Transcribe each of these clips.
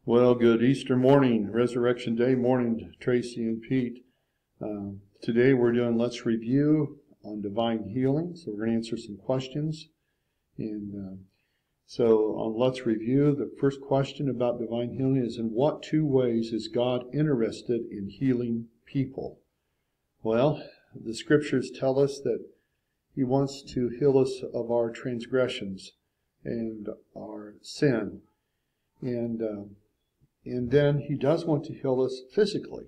Well, good Easter morning, Resurrection Day morning, Tracy and Pete. Today we're doing Let's Review on divine healing. So we're going to answer some questions. And so on Let's Review, the first question about divine healing is, in what two ways is God interested in healing people? Well, the scriptures tell us that He wants to heal us of our transgressions and our sin. And then He does want to heal us physically.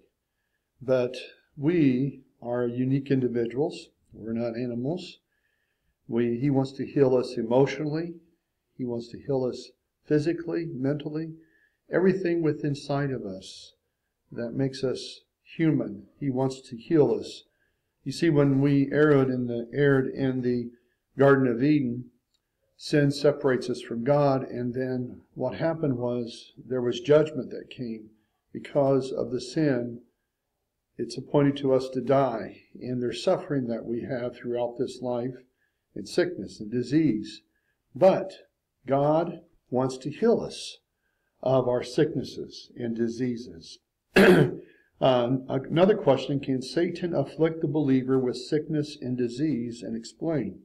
But we are unique individuals. We're not animals. He wants to heal us emotionally. He wants to heal us physically, mentally. Everything within inside of us that makes us human, He wants to heal us. You see, when we erred in the Garden of Eden, sin separates us from God, and then what happened was there was judgment that came. Because of the sin, it's appointed to us to die, and there's suffering that we have throughout this life, and sickness and disease. But God wants to heal us of our sicknesses and diseases. Another question, can Satan afflict the believer with sickness and disease, and explain?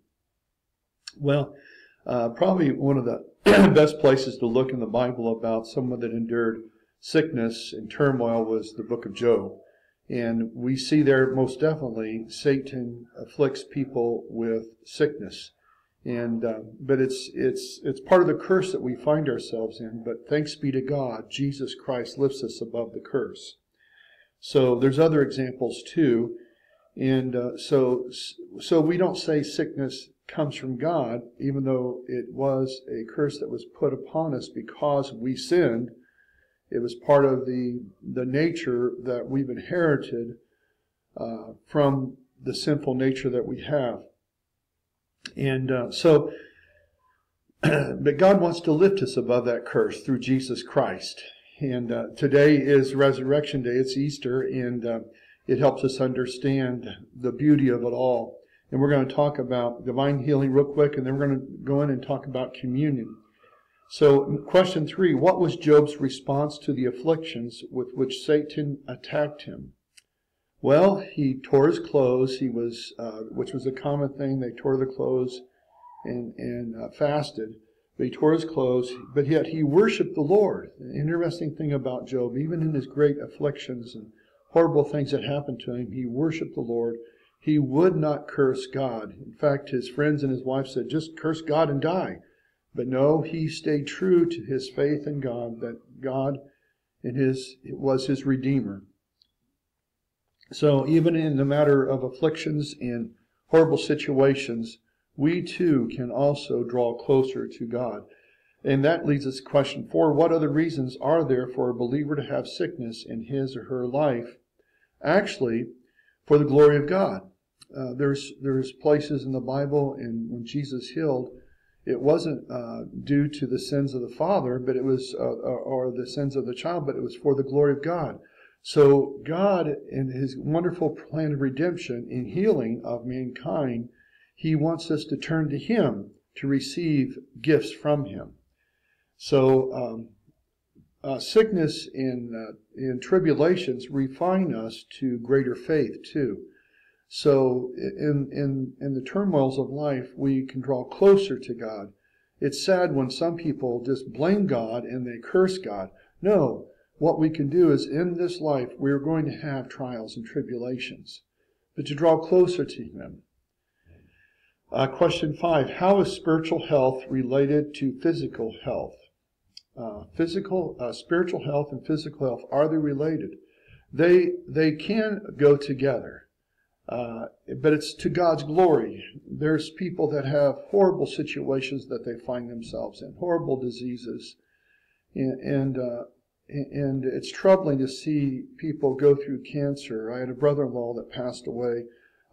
Well, probably one of the best places to look in the Bible about someone that endured sickness and turmoil was the book of Job. And we see there most definitely Satan afflicts people with sickness. But it's part of the curse that we find ourselves in. But thanks be to God, Jesus Christ lifts us above the curse. So there's other examples too. And so we don't say sickness comes from God, even though it was a curse that was put upon us because we sinned. It was part of the nature that we've inherited from the sinful nature that we have. And but God wants to lift us above that curse through Jesus Christ. And today is Resurrection Day. It's Easter, and it helps us understand the beauty of it all. And we're going to talk about divine healing real quick, and then we're going to go in and talk about communion. So, question 3, what was Job's response to the afflictions with which Satan attacked him? Well, he tore his clothes. He was, which was a common thing. They tore the clothes and fasted. But he tore his clothes, but yet he worshiped the Lord. The interesting thing about Job, even in his great afflictions and horrible things that happened to him, he worshiped the Lord. He would not curse God. In fact, his friends and his wife said, just curse God and die. But no, he stayed true to his faith in God, that God was his Redeemer. So even in the matter of afflictions and horrible situations, we too can also draw closer to God. And that leads us to question 4. What other reasons are there for a believer to have sickness in his or her life? Actually, for the glory of God. There's places in the Bible, and when Jesus healed, it wasn't due to the sins of the father, but it was or the sins of the child, but it was for the glory of God. So God, in His wonderful plan of redemption in healing of mankind, He wants us to turn to Him to receive gifts from Him. So sickness and tribulations refine us to greater faith too. So in the turmoils of life, we can draw closer to God. It's sad when some people just blame God and they curse God. No, what we can do is in this life, we're going to have trials and tribulations, but to draw closer to Him. Question 5, how is spiritual health related to physical health? Spiritual health and physical health, are they related? They can go together. But it's to God's glory. There's people that have horrible situations that they find themselves in, horrible diseases. And it's troubling to see people go through cancer. I had a brother-in-law that passed away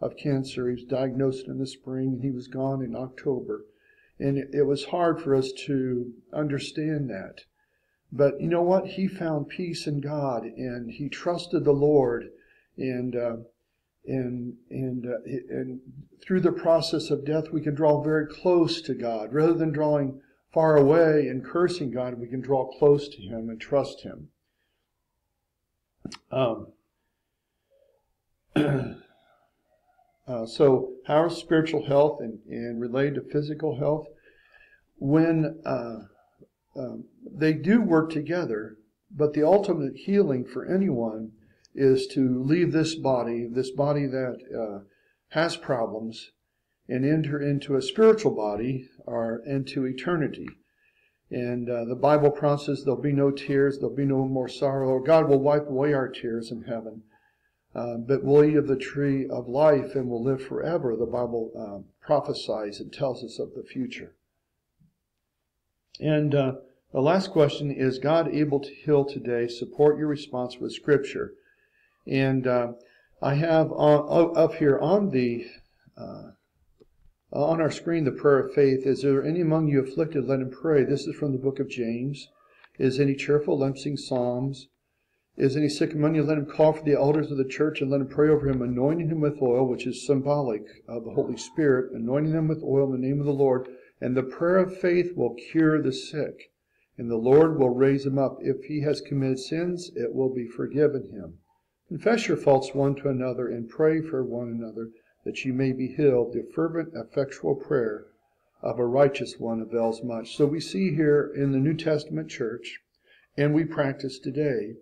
of cancer. He was diagnosed in the spring, and he was gone in October. And it was hard for us to understand that. But you know what? He found peace in God, and he trusted the Lord. And through the process of death, we can draw very close to God rather than drawing far away and cursing God, we can draw close to Him and trust Him. So how is spiritual health and related to physical health? When they do work together, but the ultimate healing for anyone is to leave this body that has problems, and enter into a spiritual body or into eternity. And the Bible promises there'll be no tears, there'll be no more sorrow. God will wipe away our tears in heaven. But we'll eat of the tree of life and will live forever. The Bible prophesies and tells us of the future. And the last question is, God able to heal today? Support your response with Scripture. And I have up here on our screen the prayer of faith. Is there any among you afflicted? Let him pray. This is from the book of James. Is any cheerful? Let him sing psalms. Is any sick among you? Let him call for the elders of the church and let him pray over him, anointing him with oil, which is symbolic of the Holy Spirit, anointing them with oil in the name of the Lord. And the prayer of faith will cure the sick, and the Lord will raise him up. If he has committed sins, it will be forgiven him. Confess your faults one to another and pray for one another, that you may be healed. The fervent, effectual prayer of a righteous one avails much. So we see here in the New Testament church, and we practice today,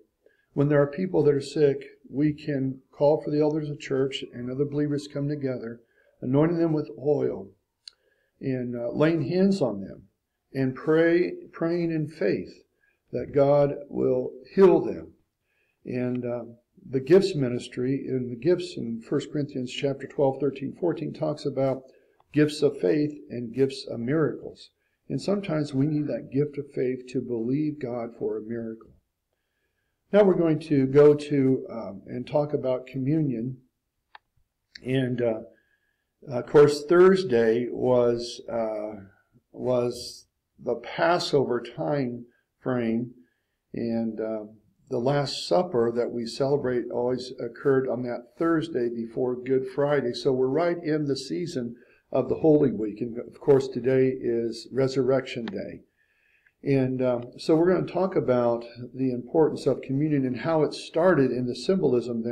when there are people that are sick, we can call for the elders of church and other believers come together, anointing them with oil and laying hands on them and praying in faith that God will heal them. And the gifts ministry, and the gifts in 1 Corinthians chapter 12, 13, 14 talks about gifts of faith and gifts of miracles. And sometimes we need that gift of faith to believe God for a miracle. Now we're going to go to and talk about communion. And of course, Thursday was the Passover time frame, and the Last Supper that we celebrate always occurred on that Thursday before Good Friday. So we're right in the season of the Holy Week. And of course, today is Resurrection Day. And so we're going to talk about the importance of communion and how it started in the symbolism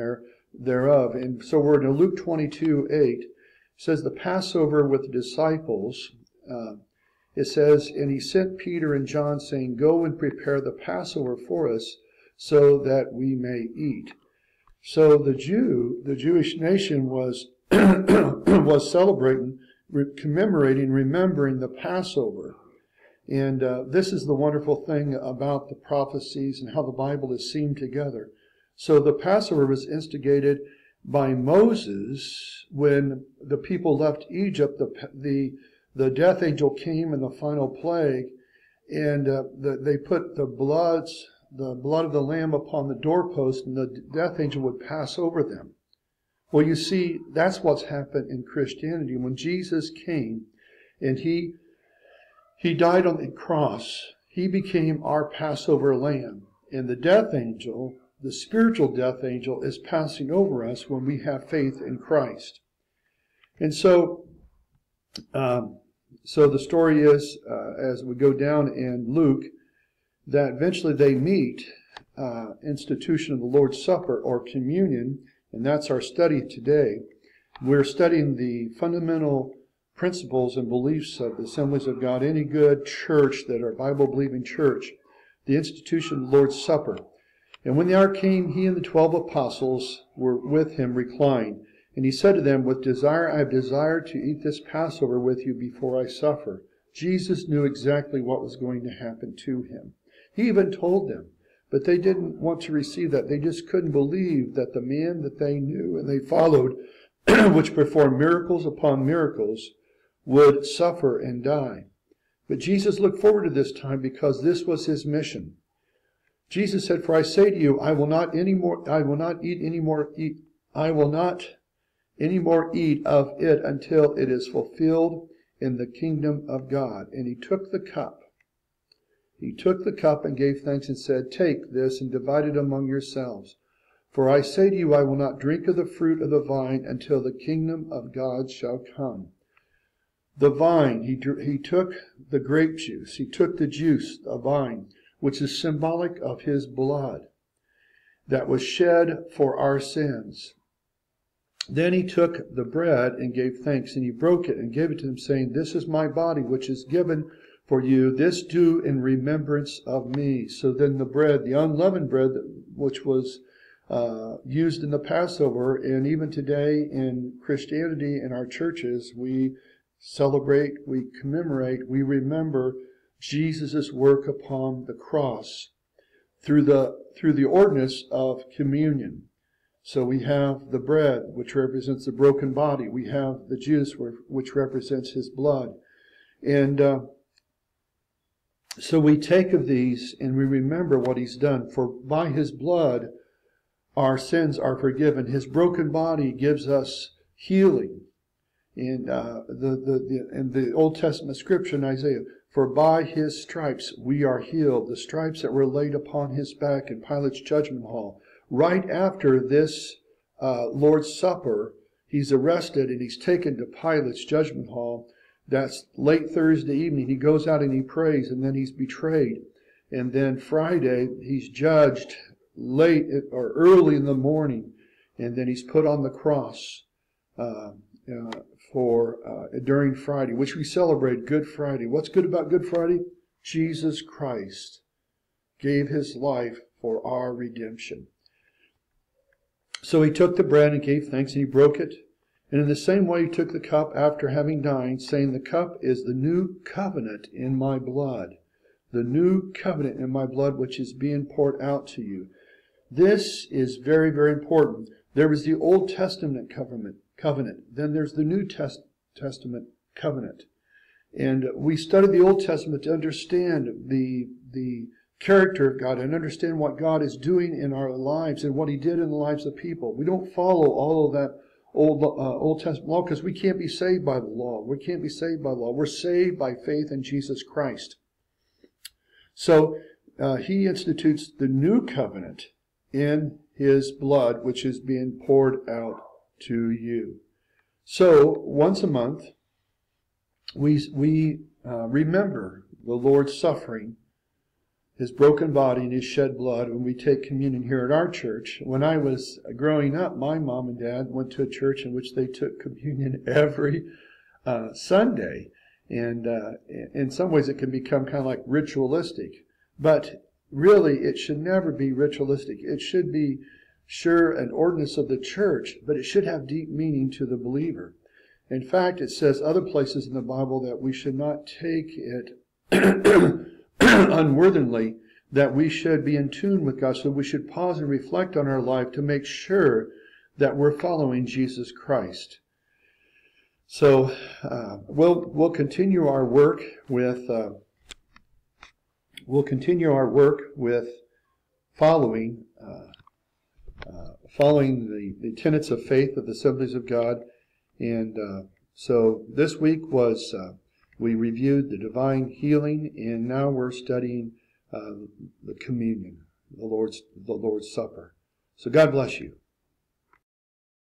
thereof. And so we're in Luke 22:8. It says the Passover with the disciples. It says, and he sent Peter and John, saying, go and prepare the Passover for us, so that we may eat. So the Jewish nation was was celebrating, commemorating, remembering the Passover. And this is the wonderful thing about the prophecies and how the Bible is seen together. So the Passover was instigated by Moses when the people left Egypt. The death angel came in the final plague, and they put the blood of the lamb upon the doorpost, and the death angel would pass over them. Well, you see, that's what's happened in Christianity. When Jesus came and he died on the cross, he became our Passover lamb. And the death angel, the spiritual death angel, is passing over us when we have faith in Christ. And so the story is, as we go down in Luke, that eventually they meet, institution of the Lord's Supper or communion, and that's our study today. We're studying the fundamental principles and beliefs of the Assemblies of God, any good church that are Bible-believing church, the institution of the Lord's Supper. And when the hour came, he and the 12 apostles were with him reclined. And he said to them, with desire I have desired to eat this Passover with you before I suffer. Jesus knew exactly what was going to happen to him. He even told them, but they didn't want to receive that. They just couldn't believe that the man that they knew and they followed, which performed miracles upon miracles, would suffer and die. But Jesus looked forward to this time because this was his mission. Jesus said, for I say to you, I will not any more eat of it until it is fulfilled in the kingdom of God. And he took the cup. He took the cup and gave thanks and said, take this and divide it among yourselves. For I say to you, I will not drink of the fruit of the vine until the kingdom of God shall come. The vine, he took the grape juice. He took the juice, the vine, which is symbolic of his blood that was shed for our sins. Then he took the bread and gave thanks, and he broke it and gave it to them, saying, "This is my body, which is given for you. This do in remembrance of me." So then the bread, the unleavened bread, which was used in the Passover, and even today in Christianity in our churches, we celebrate, we commemorate, we remember Jesus' work upon the cross through the ordinance of communion. So we have the bread, which represents the broken body. We have the juice, which represents his blood. And so we take of these and we remember what he's done. For by his blood, our sins are forgiven. His broken body gives us healing. In the Old Testament scripture in Isaiah, for by his stripes we are healed. The stripes that were laid upon his back in Pilate's judgment hall. Right after this Lord's Supper, he's arrested and he's taken to Pilate's judgment hall. That's late Thursday evening. He goes out and he prays, and then he's betrayed. And then Friday, he's judged late or early in the morning, and then he's put on the cross during Friday, which we celebrate Good Friday. What's good about Good Friday? Jesus Christ gave his life for our redemption. So he took the bread and gave thanks, and he broke it. And in the same way he took the cup after having dined, saying, "The cup is the new covenant in my blood. The new covenant in my blood, which is being poured out to you." This is very, very important. There was the Old Testament covenant. Then there's the New Testament covenant. And we study the Old Testament to understand the character of God and understand what God is doing in our lives and what he did in the lives of people. We don't follow all of that Old Testament law because we can't be saved by the law. We can't be saved by law. We're saved by faith in Jesus Christ. So he institutes the new covenant in his blood, which is being poured out to you. So once a month, we remember the Lord's suffering, his broken body and his shed blood when we take communion here at our church. When I was growing up, my mom and dad went to a church in which they took communion every Sunday. And in some ways it can become kind of like ritualistic. But really, it should never be ritualistic. It should be, sure, an ordinance of the church, but it should have deep meaning to the believer. In fact, it says other places in the Bible that we should not take it unworthily, that we should be in tune with God. So we should pause and reflect on our life to make sure that we're following Jesus Christ. So we'll continue our work with following the tenets of faith of the Assemblies of God. And so this week was we reviewed the divine healing, and now we're studying the communion, the Lord's Supper. So God bless you.